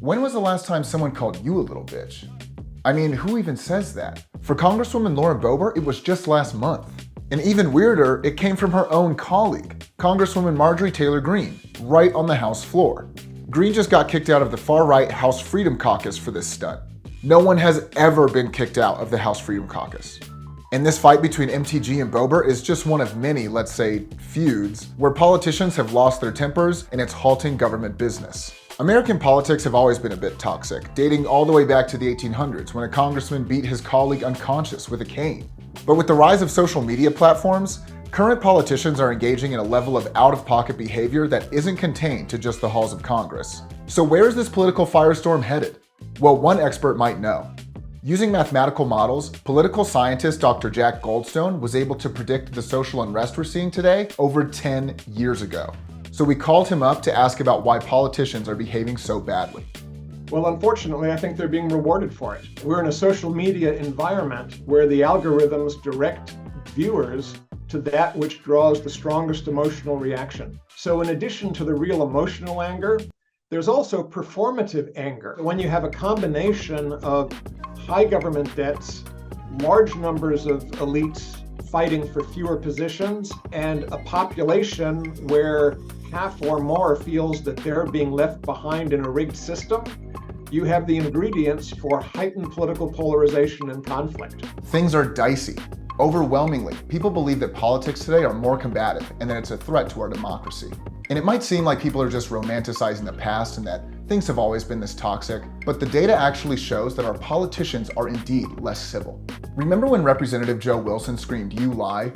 When was the last time someone called you a little bitch? I mean, who even says that? For Congresswoman Lauren Boebert, it was just last month. And even weirder, it came from her own colleague, Congresswoman Marjorie Greene, right on the House floor. Greene just got kicked out of the far-right House Freedom Caucus for this stunt. No one has ever been kicked out of the House Freedom Caucus. And this fight between MTG and Boebert is just one of many, let's say, feuds, where politicians have lost their tempers and it's halting government business. American politics have always been a bit toxic, dating all the way back to the 1800s when a congressman beat his colleague unconscious with a cane. But with the rise of social media platforms, current politicians are engaging in a level of out-of-pocket behavior that isn't contained to just the halls of Congress. So where is this political firestorm headed? Well, one expert might know. Using mathematical models, political scientist Dr. Jack Goldstone was able to predict the social unrest we're seeing today over 10 years ago. So we called him up to ask about why politicians are behaving so badly. Well, unfortunately, I think they're being rewarded for it. We're in a social media environment where the algorithms direct viewers to that which draws the strongest emotional reaction. So in addition to the real emotional anger, there's also performative anger. When you have a combination of high government debts, large numbers of elites fighting for fewer positions, and a population where half or more feels that they're being left behind in a rigged system, you have the ingredients for heightened political polarization and conflict. Things are dicey. Overwhelmingly, people believe that politics today are more combative and that it's a threat to our democracy. And it might seem like people are just romanticizing the past and that things have always been this toxic, but the data actually shows that our politicians are indeed less civil. Remember when Representative Joe Wilson screamed, "You lie,"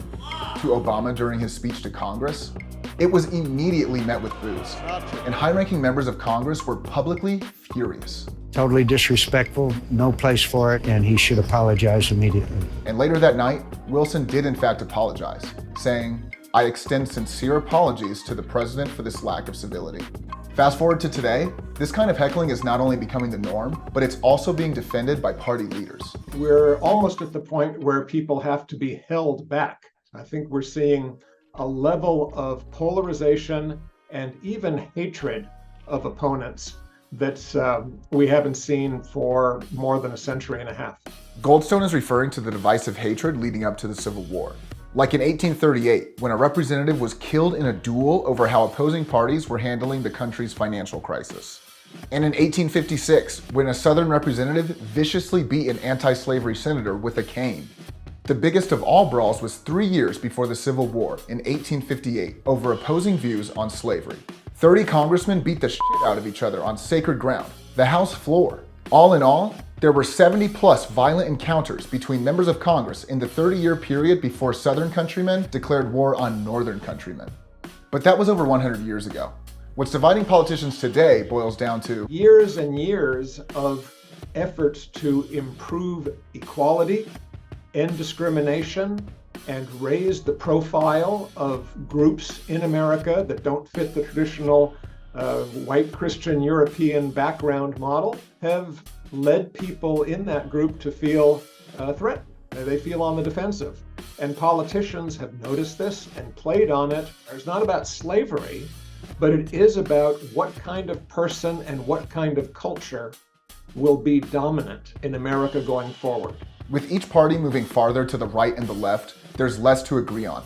to Obama during his speech to Congress? It was immediately met with boos, and high-ranking members of Congress were publicly furious. Totally disrespectful, no place for it, and he should apologize immediately. And later that night, Wilson did in fact apologize, saying, "I extend sincere apologies to the president for this lack of civility." Fast forward to today, this kind of heckling is not only becoming the norm, but it's also being defended by party leaders. We're almost at the point where people have to be held back. I think we're seeing a level of polarization and even hatred of opponents that we haven't seen for more than a century and a half. Goldstone is referring to the divisive hatred leading up to the Civil War. Like in 1838, when a representative was killed in a duel over how opposing parties were handling the country's financial crisis. And in 1856, when a Southern representative viciously beat an anti-slavery senator with a cane. The biggest of all brawls was 3 years before the Civil War in 1858 over opposing views on slavery. 30 congressmen beat the shit out of each other on sacred ground, the House floor. All in all, there were 70 plus violent encounters between members of Congress in the 30-year period before Southern countrymen declared war on Northern countrymen. But that was over 100 years ago. What's dividing politicians today boils down to years and years of efforts to improve equality, end discrimination, and raise the profile of groups in America that don't fit the traditional white Christian European background model, have led people in that group to feel threatened. They feel on the defensive. And politicians have noticed this and played on it. It's not about slavery, but it is about what kind of person and what kind of culture will be dominant in America going forward. with each party moving farther to the right and the left, there's less to agree on.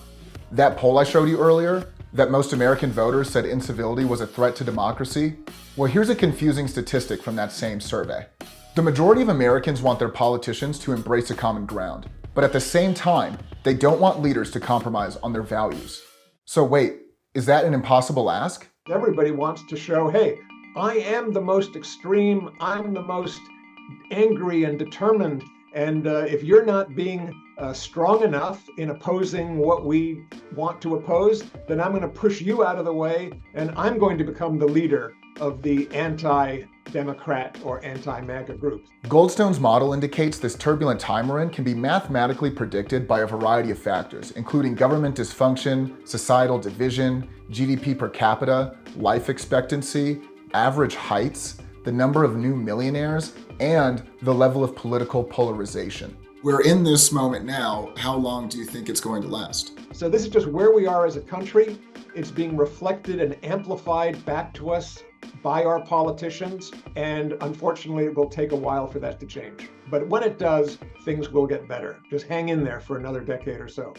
That poll I showed you earlier, that most American voters said incivility was a threat to democracy, well, here's a confusing statistic from that same survey. The majority of Americans want their politicians to embrace a common ground, but at the same time, they don't want leaders to compromise on their values. So wait, is that an impossible ask? Everybody wants to show, hey, I am the most extreme, I'm the most angry and determined, and if you're not being strong enough in opposing what we want to oppose, then I'm going to push you out of the way, and I'm going to become the leader of the anti-Democrat or anti-MAGA group. Goldstone's model indicates this turbulent time we're in can be mathematically predicted by a variety of factors, including government dysfunction, societal division, GDP per capita, life expectancy, average heights, the number of new millionaires, and the level of political polarization. We're in this moment now. How long do you think it's going to last? So this is just where we are as a country. It's being reflected and amplified back to us by our politicians, and unfortunately, it will take a while for that to change. But when it does, things will get better. Just hang in there for another decade or so.